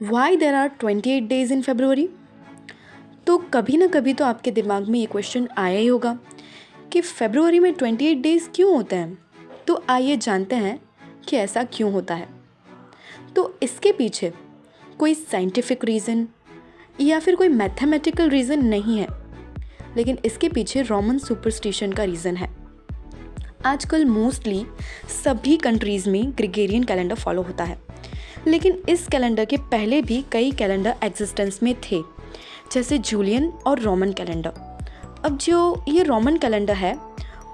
Y there are 28 days in February. तो कभी ना कभी तो आपके दिमाग में ये क्वेश्चन आया ही होगा कि फेब्रुवरी में 28 डेज क्यों होते हैं। तो आइए जानते हैं कि ऐसा क्यों होता है। तो इसके पीछे कोई साइंटिफिक रीज़न या फिर कोई मैथमेटिकल रीज़न नहीं है, लेकिन इसके पीछे रोमन सुपरस्टिशन का रीज़न है। आजकल मोस्टली सभी कंट्रीज़ में ग्रेगोरियन कैलेंडर फॉलो होता है, लेकिन इस कैलेंडर के पहले भी कई कैलेंडर एग्जिस्टेंस में थे, जैसे जूलियन और रोमन कैलेंडर। अब जो ये रोमन कैलेंडर है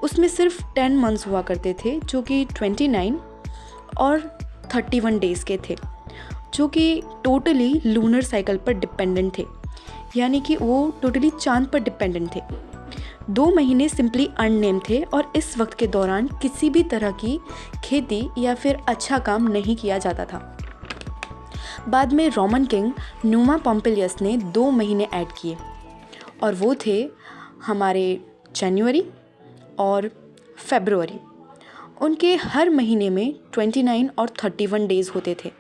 उसमें सिर्फ 10 मंथ्स हुआ करते थे, जो कि 29 और 31 डेज़ के थे, जो कि टोटली लूनर साइकिल पर डिपेंडेंट थे, यानी कि वो टोटली चांद पर डिपेंडेंट थे। 2 महीने सिंपली अननेम थे और इस वक्त के दौरान किसी भी तरह की खेती या फिर अच्छा काम नहीं किया जाता था। बाद में रोमन किंग न्यूमा पोम्पिलियस ने 2 महीने ऐड किए और वो थे हमारे जनवरी और फरवरी। उनके हर महीने में 29 और 31 डेज़ होते थे।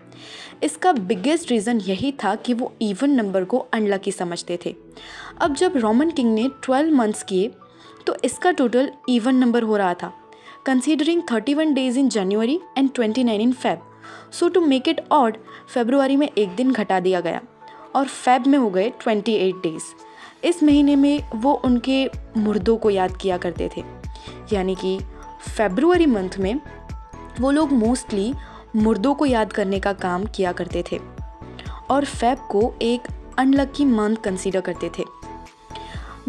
इसका बिगेस्ट रीज़न यही था कि वो इवन नंबर को अनलकी समझते थे। अब जब रोमन किंग ने 12 मंथ्स किए तो इसका टोटल इवन नंबर हो रहा था, considering 31 days in January and 29 in Feb. So to make it odd, फरवरी में एक दिन घटा दिया गया और फेब में हो गए 28 डेज़। इस महीने में वो उनके मुर्दों को याद किया करते थे, यानी कि फरवरी मंथ में वो लोग मोस्टली मुर्दों को याद करने का काम किया करते थे और फेब को एक अनलकी मंथ कंसीडर करते थे।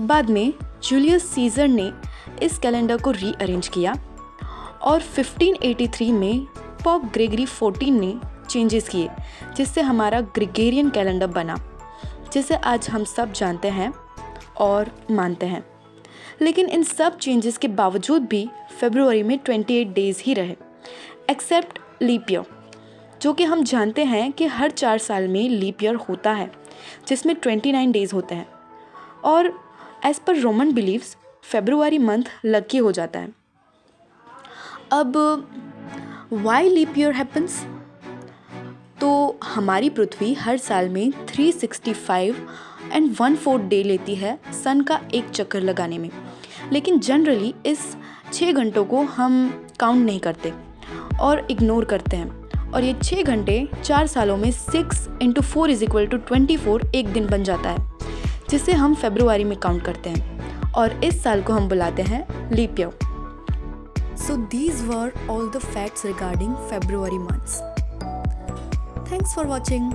बाद में जूलियस सीजर ने इस कैलेंडर को रीअरेंज किया और 1583 में पॉप ग्रेगरी 14 ने चेंजेस किए, जिससे हमारा ग्रेगोरियन कैलेंडर बना, जिसे आज हम सब जानते हैं और मानते हैं। लेकिन इन सब चेंजेस के बावजूद भी फरवरी में 28 डेज़ ही रहे, एक्सेप्ट लीप ईयर, जो कि हम जानते हैं कि हर 4 साल में लीप ईयर होता है, जिसमें 29 डेज़ होते हैं। और एज़ पर रोमन बिलीव्स फरवरी मंथ लकी हो जाता है। अब वाई लीप ईयर हैपन्स? तो हमारी पृथ्वी हर साल में 365 एंड 1/4 डे लेती है सन का एक चक्कर लगाने में, लेकिन जनरली इस 6 घंटों को हम काउंट नहीं करते और इग्नोर करते हैं, और ये 6 घंटे 4 सालों में 6 × 4 = 24 एक दिन बन जाता है, जिसे हम फरवरी में काउंट करते हैं और इस साल को हम बुलाते हैं leap year. So these were all the facts regarding February months. Thanks for watching.